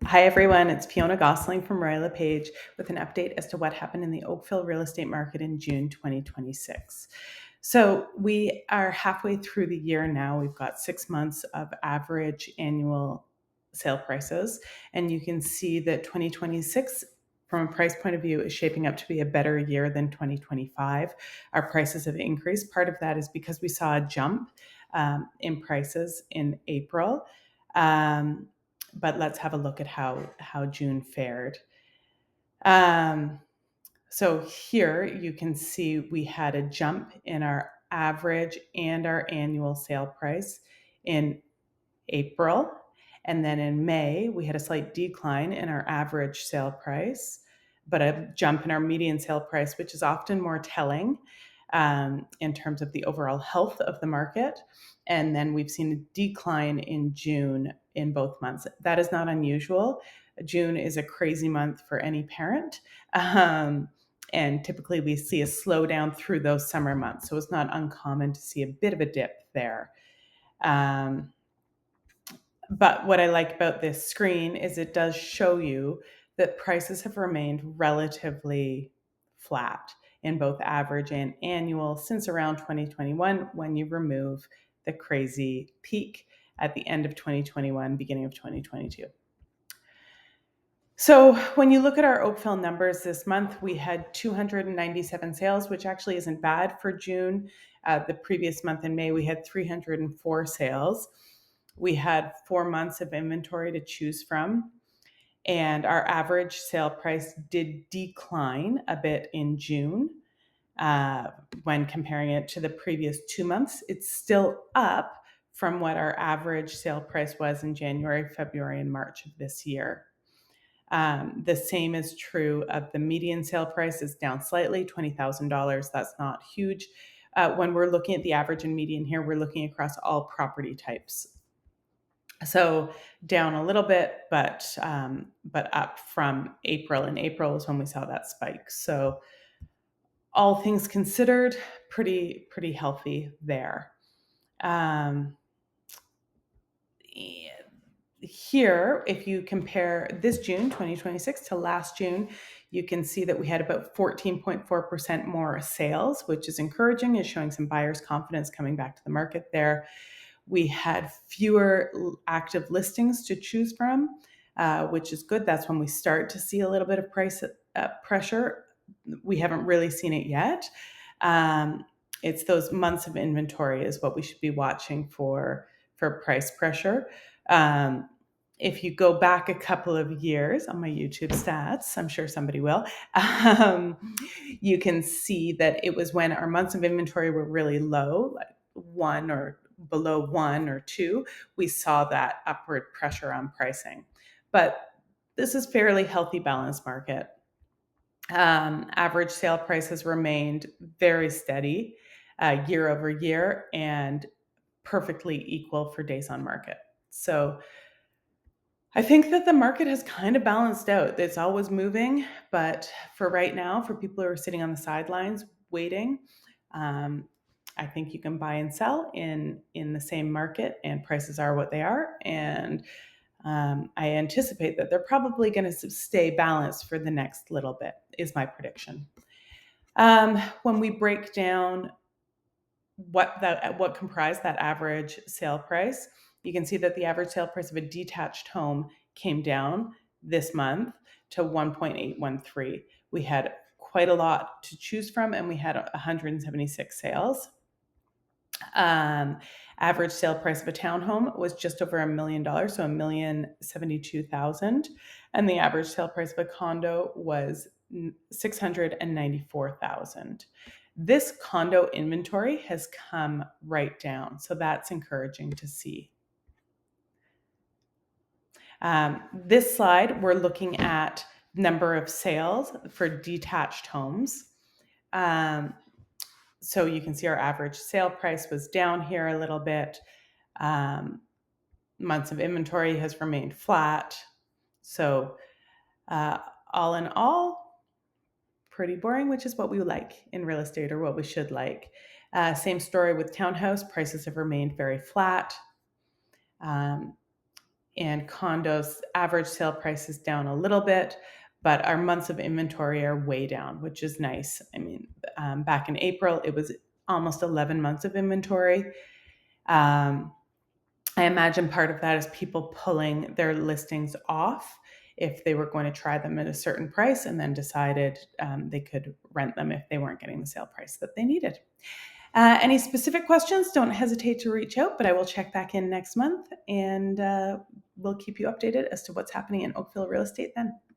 Hi everyone, it's Fionna Gossling from Royal LePage with an update as to what happened in the Oakville real estate market in June 2026. So we are halfway through the year now. We've got 6 months of average annual sale prices, and you can see that 2026 from a price point of view is shaping up to be a better year than 2025. Our prices have increased. Part of that is because we saw a jump in prices in April. But let's have a look at how June fared. So here you can see we had a jump in our average and our annual sale price in April. And then in May, we had a slight decline in our average sale price, but a jump in our median sale price, which is often more telling in terms of the overall health of the market. And then we've seen a decline in June in both months. That is not unusual. June is a crazy month for any parent. And typically we see a slowdown through those summer months. So it's not uncommon to see a bit of a dip there. But what I like about this screen is it does show you that prices have remained relatively flat in both average and annual since around 2021, when you remove the crazy peak at the end of 2021, beginning of 2022. So when you look at our Oakville numbers this month, we had 297 sales, which actually isn't bad for June. The previous month in May, we had 304 sales. We had 4 months of inventory to choose from, and our average sale price did decline a bit in June when comparing it to the previous 2 months. It's still up from what our average sale price was in January, February, and March of this year. The same is true of the median sale price, is down slightly, $20,000. That's not huge. When we're looking at the average and median here, we're looking across all property types. So down a little bit, but up from April. And April was when we saw that spike. So all things considered, pretty healthy there. Here, if you compare this June 2026 to last June, you can see that we had about 14.4% more sales, which is encouraging, is showing some buyers' confidence coming back to the market there. We had fewer active listings to choose from, which is good. That's when we start to see a little bit of price pressure. We haven't really seen it yet. It's those months of inventory is what we should be watching for price pressure. If you go back a couple of years on my YouTube stats, I'm sure somebody will, you can see that it was when our months of inventory were really low, like 1 or below 1 or 2, we saw that upward pressure on pricing. But this is fairly healthy, balanced market. Average sale price has remained very steady year over year and perfectly equal for days on market. So I think that the market has kind of balanced out. It's always moving, but for right now, for people who are sitting on the sidelines waiting, I think you can buy and sell in the same market, and prices are what they are. And I anticipate that they're probably going to stay balanced for the next little bit, is my prediction. When we break down what comprised that average sale price, you can see that the average sale price of a detached home came down this month to 1.813. We had quite a lot to choose from, and we had 176 sales. Average sale price of a townhome was just over $1 million, so $1,072,000, and the average sale price of a condo was $694,000. This condo inventory has come right down, so that's encouraging to see. This slide, we're looking at number of sales for detached homes. So you can see our average sale price was down here a little bit. Months of inventory has remained flat. So all in all, pretty boring, which is what we like in real estate, or what we should like. Same story with townhouse. Prices have remained very flat. and condos average sale price is down a little bit, but our months of inventory are way down, which is nice. I mean, back in April, it was almost 11 months of inventory. Um, I imagine part of that is people pulling their listings off if they were going to try them at a certain price and then decided they could rent them if they weren't getting the sale price that they needed. Any specific questions, don't hesitate to reach out, but I will check back in next month and we'll keep you updated as to what's happening in Oakville real estate then.